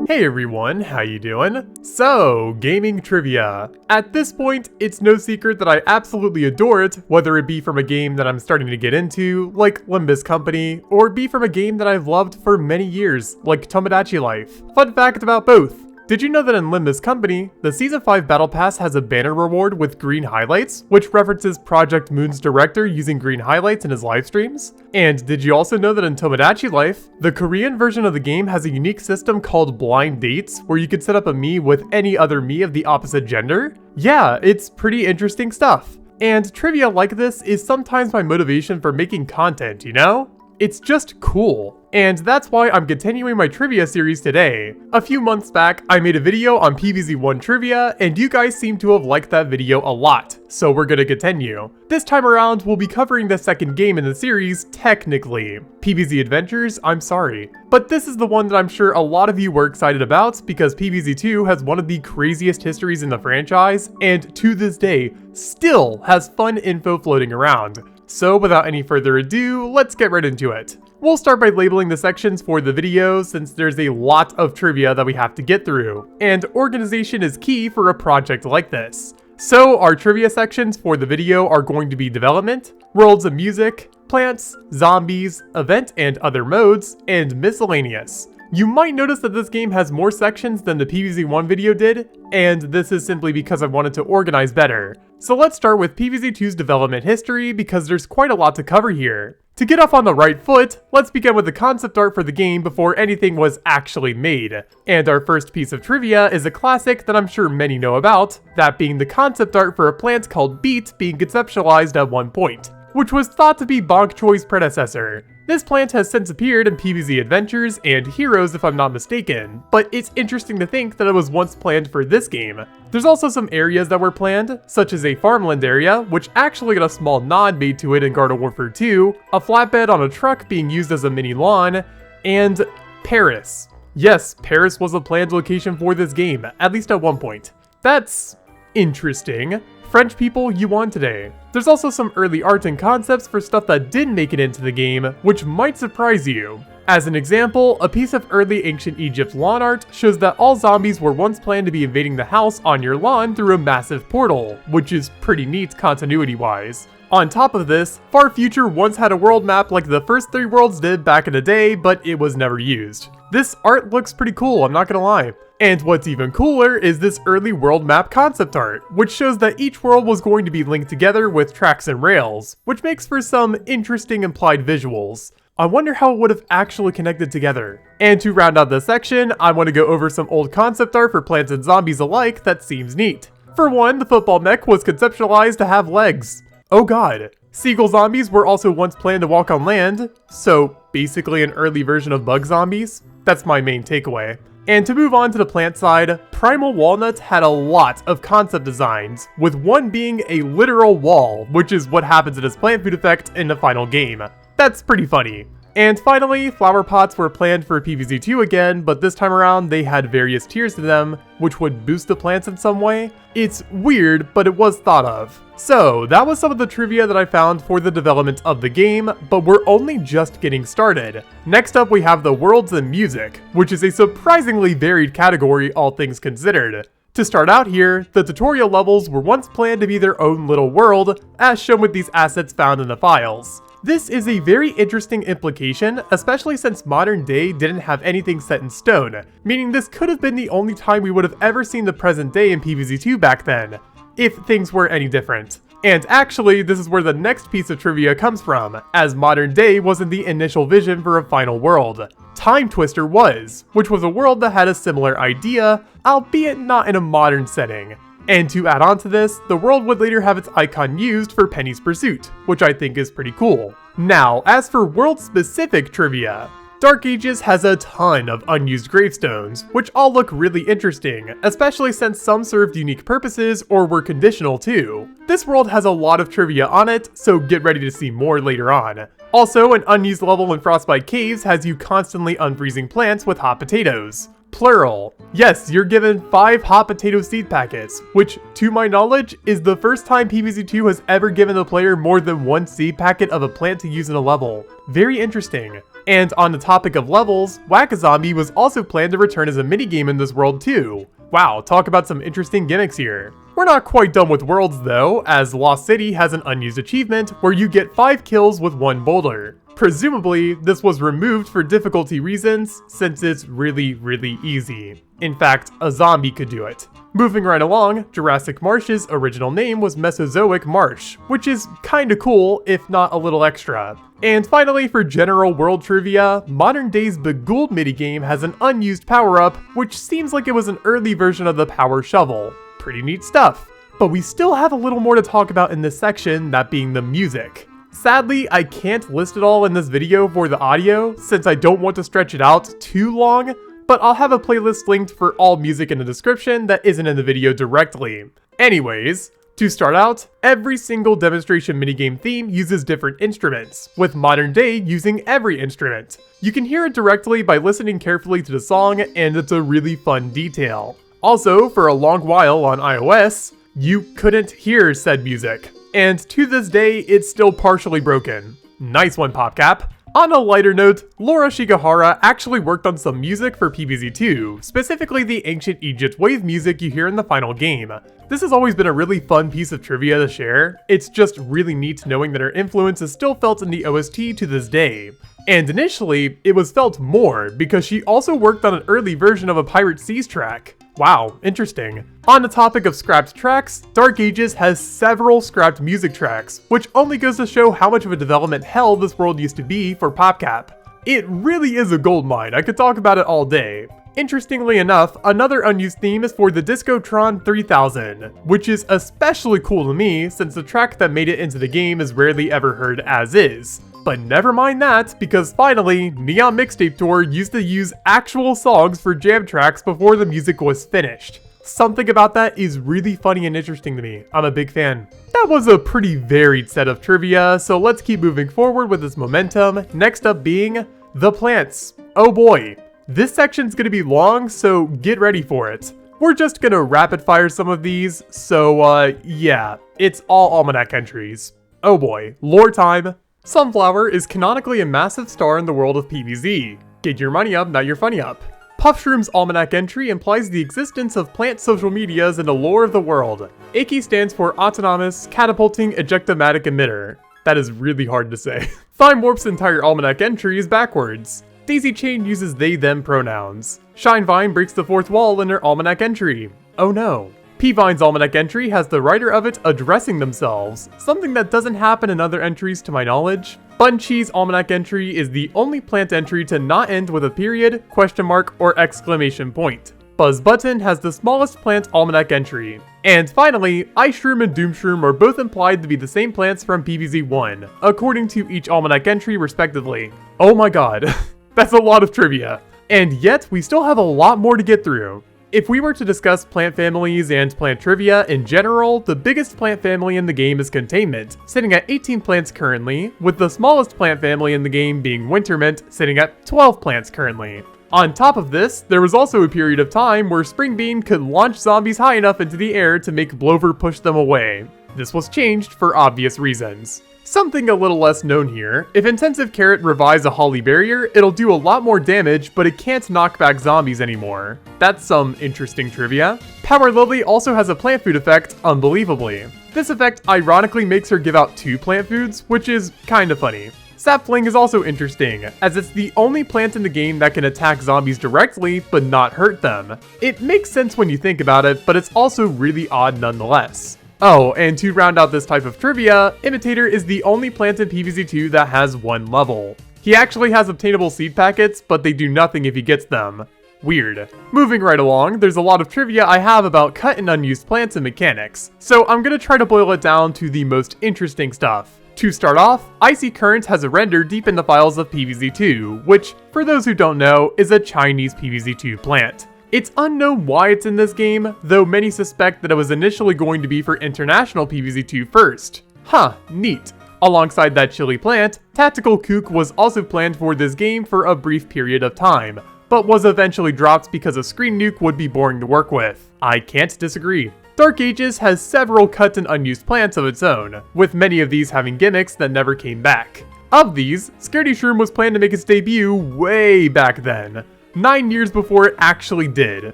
Hey everyone, how you doing? So, gaming trivia. At this point, it's no secret that I absolutely adore it, whether it be from a game that I'm starting to get into, like Misc Company, or be from a game that I've loved for many years, like Tomodachi Life. Fun fact about both. Did you know that in Misc Company, the Season 5 Battle Pass has a banner reward with green highlights, which references Project Moon's director using green highlights in his live streams? And did you also know that in Tomodachi Life, the Korean version of the game has a unique system called blind dates, where you could set up a Mii with any other Mii of the opposite gender? Yeah, it's pretty interesting stuff. And trivia like this is sometimes my motivation for making content, you know? It's just cool. And that's why I'm continuing my trivia series today. A few months back, I made a video on PvZ1 trivia, and you guys seem to have liked that video a lot, so we're gonna continue. This time around, we'll be covering the second game in the series, technically. PvZ Adventures, I'm sorry. But this is the one that I'm sure a lot of you were excited about, because PvZ2 has one of the craziest histories in the franchise, and to this day, still has fun info floating around. So without any further ado, let's get right into it. We'll start by labeling the sections for the video since there's a lot of trivia that we have to get through, and organization is key for a project like this. So our trivia sections for the video are going to be development, worlds of music, plants, zombies, event and other modes, and miscellaneous. You might notice that this game has more sections than the PvZ1 video did, and this is simply because I wanted to organize better. So let's start with PvZ2's development history because there's quite a lot to cover here. To get off on the right foot, let's begin with the concept art for the game before anything was actually made. And our first piece of trivia is a classic that I'm sure many know about, that being the concept art for a plant called Beet being conceptualized at one point, which was thought to be Bok Choy's predecessor. This plant has since appeared in PvZ Adventures and Heroes if I'm not mistaken, but it's interesting to think that it was once planned for this game. There's also some areas that were planned, such as a farmland area, which actually got a small nod made to it in Garden Warfare 2, a flatbed on a truck being used as a mini lawn, and Paris. Yes, Paris was a planned location for this game, at least at one point. That's interesting. French people, you won today. There's also some early art and concepts for stuff that didn't make it into the game, which might surprise you. As an example, a piece of early ancient Egypt lawn art shows that all zombies were once planned to be invading the house on your lawn through a massive portal, which is pretty neat continuity-wise. On top of this, Far Future once had a world map like the first 3 worlds did back in the day, but it was never used. This art looks pretty cool, I'm not gonna lie. And what's even cooler is this early world map concept art, which shows that each world was going to be linked together with tracks and rails, which makes for some interesting implied visuals. I wonder how it would have actually connected together. And to round out this section, I want to go over some old concept art for plants and zombies alike that seems neat. For one, the football mech was conceptualized to have legs. Oh god. Seagull zombies were also once planned to walk on land, so basically an early version of bug zombies. That's my main takeaway. And to move on to the plant side, Primal Walnut had a lot of concept designs, with one being a literal wall, which is what happens in his plant food effect in the final game. That's pretty funny. And finally, flower pots were planned for PvZ2 again, but this time around they had various tiers to them, which would boost the plants in some way. It's weird, but it was thought of. So, that was some of the trivia that I found for the development of the game, but we're only just getting started. Next up we have the worlds and music, which is a surprisingly varied category all things considered. To start out here, the tutorial levels were once planned to be their own little world, as shown with these assets found in the files. This is a very interesting implication, especially since modern day didn't have anything set in stone, meaning this could have been the only time we would have ever seen the present day in PvZ2 back then, if things were any different. And actually, this is where the next piece of trivia comes from, as modern day wasn't the initial vision for a final world. Time Twister was, which was a world that had a similar idea, albeit not in a modern setting. And to add on to this, the world would later have its icon used for Penny's Pursuit, which I think is pretty cool. Now, as for world-specific trivia, Dark Ages has a ton of unused gravestones, which all look really interesting, especially since some served unique purposes or were conditional too. This world has a lot of trivia on it, so get ready to see more later on. Also, an unused level in Frostbite Caves has you constantly unfreezing plants with hot potatoes. Plural. Yes, you're given 5 hot potato seed packets, which, to my knowledge, is the first time PvZ2 has ever given the player more than 1 seed packet of a plant to use in a level. Very interesting. And on the topic of levels, Whack-A-Zombie was also planned to return as a minigame in this world too. Wow, talk about some interesting gimmicks here. We're not quite done with worlds though, as Lost City has an unused achievement where you get 5 kills with 1 boulder. Presumably, this was removed for difficulty reasons, since it's really easy. In fact, a zombie could do it. Moving right along, Jurassic Marsh's original name was Mesozoic Marsh, which is kinda cool, if not a little extra. And finally, for general world trivia, Modern Day's Begooled minigame has an unused power-up, which seems like it was an early version of the Power Shovel. Pretty neat stuff. But we still have a little more to talk about in this section, that being the music. Sadly, I can't list it all in this video for the audio, since I don't want to stretch it out too long, but I'll have a playlist linked for all music in the description that isn't in the video directly. Anyways, to start out, every single demonstration minigame theme uses different instruments, with Modern Day using every instrument. You can hear it directly by listening carefully to the song, and it's a really fun detail. Also, for a long while on iOS, you couldn't hear said music. And to this day, it's still partially broken. Nice one, PopCap. On a lighter note, Laura Shigehara actually worked on some music for PvZ2, specifically the ancient Egypt wave music you hear in the final game. This has always been a really fun piece of trivia to share. It's just really neat knowing that her influence is still felt in the OST to this day. And initially, it was felt more because she also worked on an early version of a Pirate Seas track. Wow, interesting. On the topic of scrapped tracks, Dark Ages has several scrapped music tracks, which only goes to show how much of a development hell this world used to be for PopCap. It really is a goldmine, I could talk about it all day. Interestingly enough, another unused theme is for the Discotron 3000, which is especially cool to me since the track that made it into the game is rarely ever heard as is. But never mind that, because finally, Neon Mixtape Tour used to use actual songs for jam tracks before the music was finished. Something about that is really funny and interesting to me. I'm a big fan. That was a pretty varied set of trivia, so let's keep moving forward with this momentum. Next up being the plants. Oh boy. This section's gonna be long, so get ready for it. We're just gonna rapid fire some of these, so yeah, it's all almanac entries. Oh boy, lore time. Sunflower is canonically a massive star in the world of PvZ. Get your money up, not your funny up. Puffshroom's almanac entry implies the existence of plant social medias in the lore of the world. AKI stands for Autonomous Catapulting Ejectomatic Emitter. That is really hard to say. Thimewarp's entire almanac entry is backwards. Daisy Chain uses they-them pronouns. Shinevine breaks the fourth wall in her almanac entry. Oh no. P-Vine's almanac entry has the writer of it addressing themselves, something that doesn't happen in other entries to my knowledge. Bunchee's almanac entry is the only plant entry to not end with a period, question mark, or exclamation point. BuzzButton has the smallest plant almanac entry. And finally, Iceshroom and Doomshroom are both implied to be the same plants from PvZ1, according to each almanac entry respectively. Oh my god, that's a lot of trivia. And yet, we still have a lot more to get through. If we were to discuss plant families and plant trivia in general, the biggest plant family in the game is Containment, sitting at 18 plants currently, with the smallest plant family in the game being Wintermint, sitting at 12 plants currently. On top of this, there was also a period of time where Springbean could launch zombies high enough into the air to make Blover push them away. This was changed for obvious reasons. Something a little less known here, if Intensive Carrot revives a Holly Barrier, it'll do a lot more damage, but it can't knock back zombies anymore. That's some interesting trivia. Power Lily also has a plant food effect, unbelievably. This effect ironically makes her give out 2 plant foods, which is kinda funny. Sapfling is also interesting, as it's the only plant in the game that can attack zombies directly, but not hurt them. It makes sense when you think about it, but it's also really odd nonetheless. Oh, and to round out this type of trivia, Imitator is the only plant in PvZ2 that has 1 level. He actually has obtainable seed packets, but they do nothing if he gets them. Weird. Moving right along, there's a lot of trivia I have about cut and unused plants and mechanics, so I'm gonna try to boil it down to the most interesting stuff. To start off, Icy Current has a render deep in the files of PvZ2, which, for those who don't know, is a Chinese PvZ2 plant. It's unknown why it's in this game, though many suspect that it was initially going to be for international PvZ2 first. Huh, neat. Alongside that chili plant, Tactical Kook was also planned for this game for a brief period of time, but was eventually dropped because a screen nuke would be boring to work with. I can't disagree. Dark Ages has several cut and unused plants of its own, with many of these having gimmicks that never came back. Of these, Scaredy Shroom was planned to make its debut way back then, 9 years before it actually did.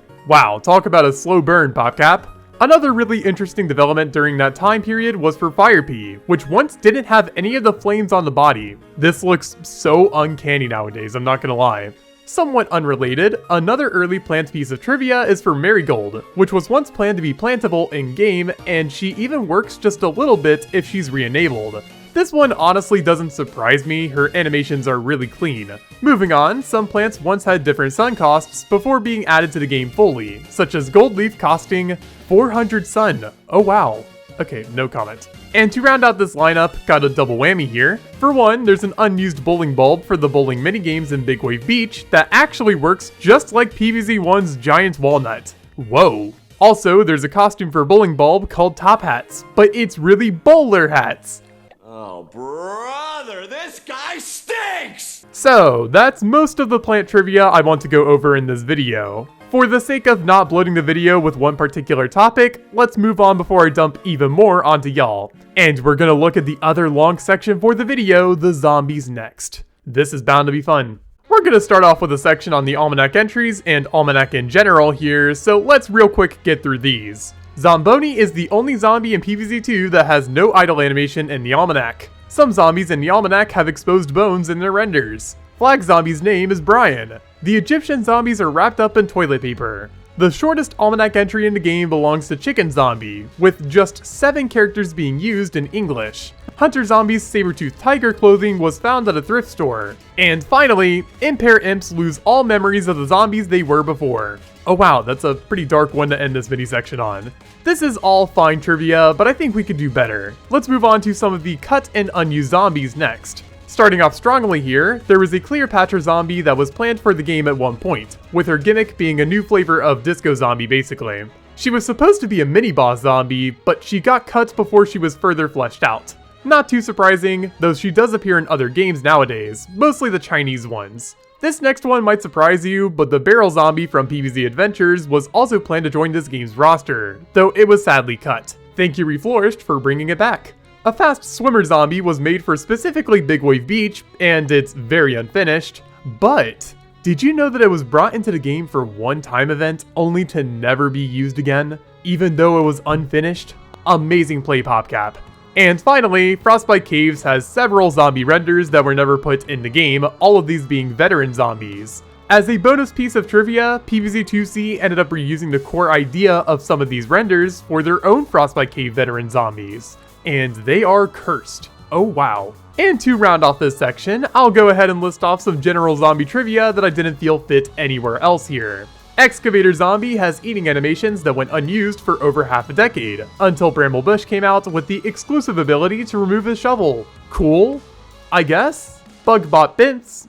Wow, talk about a slow burn, PopCap. Another really interesting development during that time period was for Fire Pea, which once didn't have any of the flames on the body. This looks so uncanny nowadays, I'm not gonna lie. Somewhat unrelated, another early plant piece of trivia is for Marigold, which was once planned to be plantable in-game, and she even works just a little bit if she's re-enabled. This one honestly doesn't surprise me, her animations are really clean. Moving on, some plants once had different sun costs before being added to the game fully, such as Gold Leaf costing 400 sun. Oh wow. Okay, no comment. And to round out this lineup, got a double whammy here. For one, there's an unused bowling bulb for the bowling minigames in Big Wave Beach that actually works just like PvZ1's Giant Walnut. Whoa. Also, there's a costume for bowling bulb called Top Hats, but it's really bowler hats. Oh, brother, this guy stinks! So, that's most of the plant trivia I want to go over in this video. For the sake of not bloating the video with one particular topic, let's move on before I dump even more onto y'all. And we're gonna look at the other long section for the video, the zombies, next. This is bound to be fun. We're gonna start off with a section on the Almanac entries and Almanac in general here, so let's real quick get through these. Zomboni is the only zombie in PvZ2 that has no idle animation in the Almanac. Some zombies in the Almanac have exposed bones in their renders. Flag Zombie's name is Brian. The Egyptian zombies are wrapped up in toilet paper. The shortest Almanac entry in the game belongs to Chicken Zombie, with just 7 characters being used in English. Hunter Zombie's saber-toothed tiger clothing was found at a thrift store. And finally, Impair Imps lose all memories of the zombies they were before. Oh wow, that's a pretty dark one to end this mini section on. This is all fine trivia, but I think we could do better. Let's move on to some of the cut and unused zombies next. Starting off strongly here, there was a Cleopatra zombie that was planned for the game at one point, with her gimmick being a new flavor of Disco Zombie basically. She was supposed to be a mini-boss zombie, but she got cut before she was further fleshed out. Not too surprising, though she does appear in other games nowadays, mostly the Chinese ones. This next one might surprise you, but the Barrel Zombie from PvZ Adventures was also planned to join this game's roster, though it was sadly cut. Thank you Reflourished for bringing it back. A Fast Swimmer Zombie was made for specifically Big Wave Beach, and it's very unfinished, but did you know that it was brought into the game for one-time event only to never be used again, even though it was unfinished? Amazing play, PopCap. And finally, Frostbite Caves has several zombie renders that were never put in the game, all of these being veteran zombies. As a bonus piece of trivia, PvZ2C ended up reusing the core idea of some of these renders for their own Frostbite Cave veteran zombies. And they are cursed. Oh wow. And to round off this section, I'll go ahead and list off some general zombie trivia that I didn't feel fit anywhere else here. Excavator Zombie has eating animations that went unused for over half a decade, until Bramble Bush came out with the exclusive ability to remove his shovel. Cool? I guess? Bugbot Imps.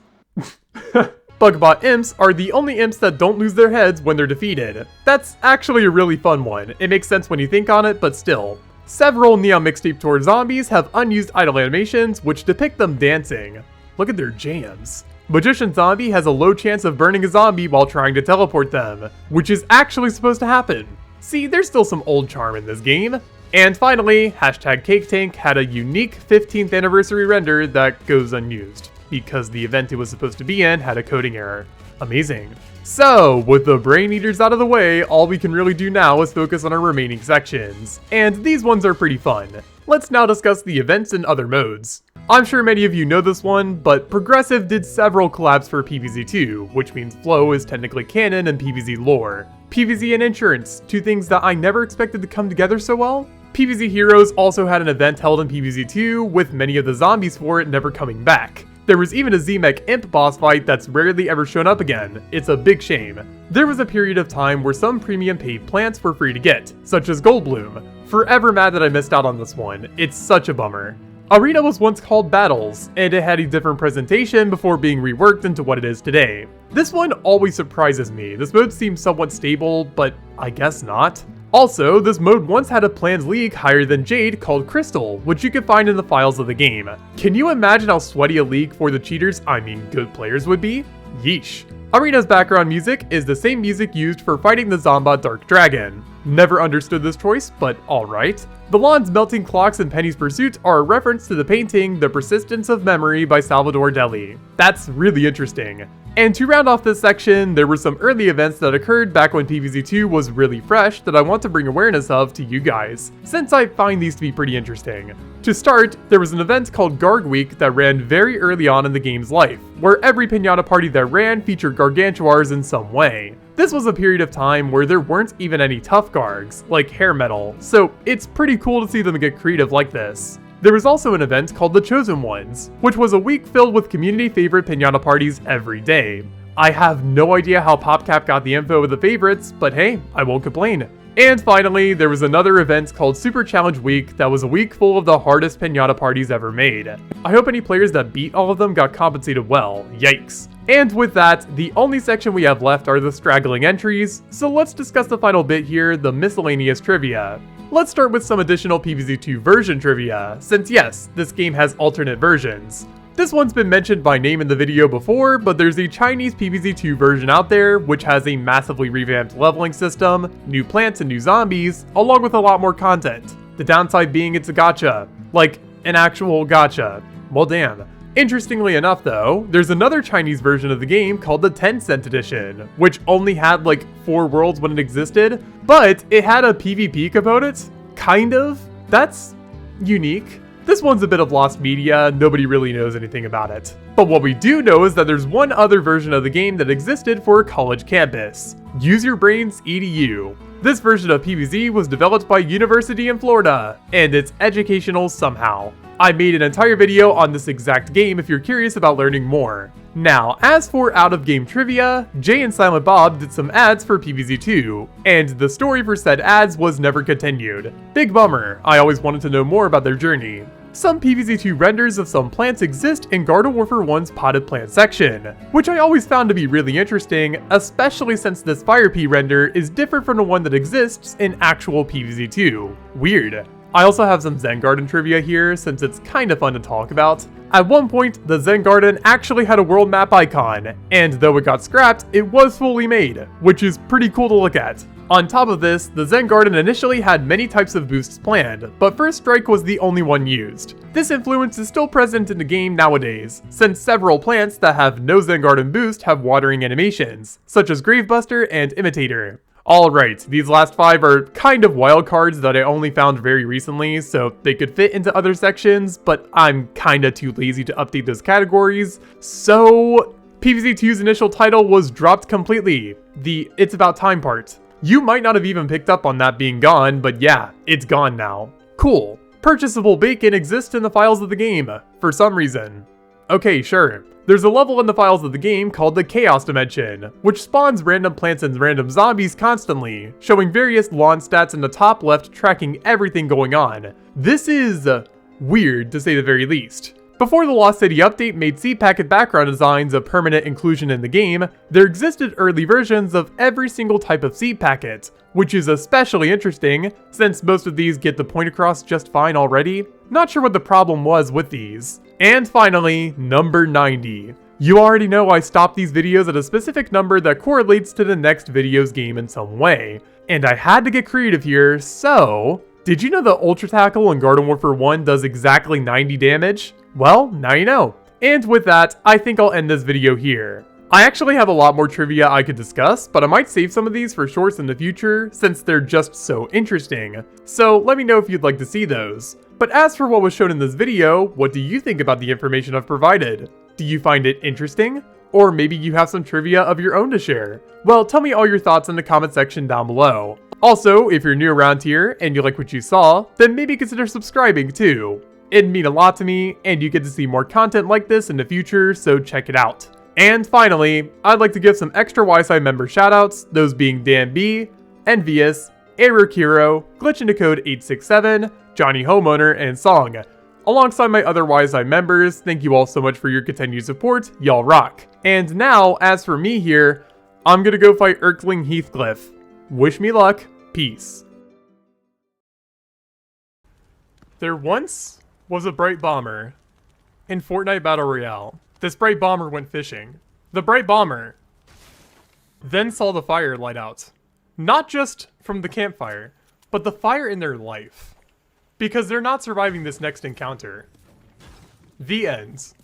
Bugbot Imps are the only imps that don't lose their heads when they're defeated. That's actually a really fun one. It makes sense when you think on it, but still. Several Neon Mixtape Tour zombies have unused idle animations which depict them dancing. Look at their jams. Magician Zombie has a low chance of burning a zombie while trying to teleport them, which is actually supposed to happen. See, there's still some old charm in this game. And finally, hashtag Cake Tank had a unique 15th anniversary render that goes unused, because the event it was supposed to be in had a coding error. Amazing. So, with the Brain Eaters out of the way, all we can really do now is focus on our remaining sections. And these ones are pretty fun. Let's now discuss the events and other modes. I'm sure many of you know this one, but Progressive did several collabs for PvZ2, which means Flow is technically canon in PvZ lore. PvZ and Insurance, two things that I never expected to come together so well. PvZ Heroes also had an event held in PvZ2, with many of the zombies for it never coming back. There was even a Z-Mech Imp boss fight that's rarely ever shown up again. It's a big shame. There was a period of time where some premium paid plants were free to get, such as Goldbloom. Forever mad that I missed out on this one. It's such a bummer. Arena was once called Battles, and it had a different presentation before being reworked into what it is today. This one always surprises me. This mode seems somewhat stable, but I guess not. Also, this mode once had a planned league higher than Jade called Crystal, which you can find in the files of the game. Can you imagine how sweaty a league for the cheaters, I mean good players, would be? Yeesh. Arena's background music is the same music used for fighting the Zomba Dark Dragon. Never understood this choice, but alright. The lawn's melting clocks in Penny's Pursuit are a reference to the painting The Persistence of Memory by Salvador Dali. That's really interesting. And to round off this section, there were some early events that occurred back when PvZ2 was really fresh that I want to bring awareness of to you guys, since I find these to be pretty interesting. To start, there was an event called Garg Week that ran very early on in the game's life, where every pinata party that ran featured gargantuars in some way. This was a period of time where there weren't even any tough gargs, like hair metal, so it's pretty cool to see them get creative like this. There was also an event called The Chosen Ones, which was a week filled with community favorite pinata parties every day. I have no idea how PopCap got the info of the favorites, but hey, I won't complain. And finally, there was another event called Super Challenge Week that was a week full of the hardest pinata parties ever made. I hope any players that beat all of them got compensated well, yikes. And with that, the only section we have left are the straggling entries, so let's discuss the final bit here, the miscellaneous trivia. Let's start with some additional PvZ2 version trivia, since yes, this game has alternate versions. This one's been mentioned by name in the video before, but there's a Chinese PvZ2 version out there, which has a massively revamped leveling system, new plants and new zombies, along with a lot more content. The downside being it's a gacha. Like, an actual gacha. Well damn. Interestingly enough though, there's another Chinese version of the game called the 10-cent edition, which only had like 4 worlds when it existed, but it had a PvP component? Kind of? That's unique. This one's a bit of lost media, nobody really knows anything about it. But what we do know is that there's one other version of the game that existed for a college campus. Use Your Brains EDU. This version of PvZ was developed by University in Florida, and it's educational somehow. I made an entire video on this exact game if you're curious about learning more. Now, as for out-of-game trivia, Jay and Silent Bob did some ads for PvZ2, and the story for said ads was never continued. Big bummer, I always wanted to know more about their journey. Some PvZ2 renders of some plants exist in Garden Warfare 1's potted plant section, which I always found to be really interesting, especially since this Fire Pea render is different from the one that exists in actual PvZ2. Weird. I also have some Zen Garden trivia here, since it's kinda fun to talk about. At one point, the Zen Garden actually had a world map icon, and though it got scrapped, it was fully made, which is pretty cool to look at. On top of this, the Zen Garden initially had many types of boosts planned, but First Strike was the only one used. This influence is still present in the game nowadays, since several plants that have no Zen Garden boost have watering animations, such as Gravebuster and Imitator. Alright, these last 5 are kind of wildcards that I only found very recently, so they could fit into other sections, but I'm kinda too lazy to update those categories. So, PvZ2's initial title was dropped completely, the It's About Time part. You might not have even picked up on that being gone, but yeah, it's gone now. Cool. Purchasable bacon exists in the files of the game, for some reason. Okay, sure. There's a level in the files of the game called the Chaos Dimension, which spawns random plants and random zombies constantly, showing various lawn stats in the top left tracking everything going on. This is weird, to say the very least. Before the Lost City update made seed packet background designs a permanent inclusion in the game, there existed early versions of every single type of seed packet, which is especially interesting, since most of these get the point across just fine already. Not sure what the problem was with these. And finally, number 90. You already know I stop these videos at a specific number that correlates to the next video's game in some way, and I had to get creative here, so... Did you know that Ultra Tackle in Garden Warfare 1 does exactly 90 damage? Well, now you know. And with that, I think I'll end this video here. I actually have a lot more trivia I could discuss, but I might save some of these for shorts in the future since they're just so interesting. So let me know if you'd like to see those. But as for what was shown in this video, what do you think about the information I've provided? Do you find it interesting? Or maybe you have some trivia of your own to share? Well, tell me all your thoughts in the comment section down below. Also, if you're new around here and you like what you saw, then maybe consider subscribing too. It'd mean a lot to me, and you get to see more content like this in the future, so check it out. And finally, I'd like to give some extra YSI member shoutouts, those being Dan B, Envious, Erokiro, Glitch into Code 867, Johnny Homeowner, and Song. Alongside my other YSI members, thank you all so much for your continued support, y'all rock. And now, as for me here, I'm gonna go fight Erkling Heathcliff. Wish me luck, peace. There once was a bright bomber in Fortnite Battle Royale. This bright bomber went fishing. The bright bomber then saw the fire light out Not just from the campfire, but the fire in their life. Because they're not surviving this next encounter. The ends.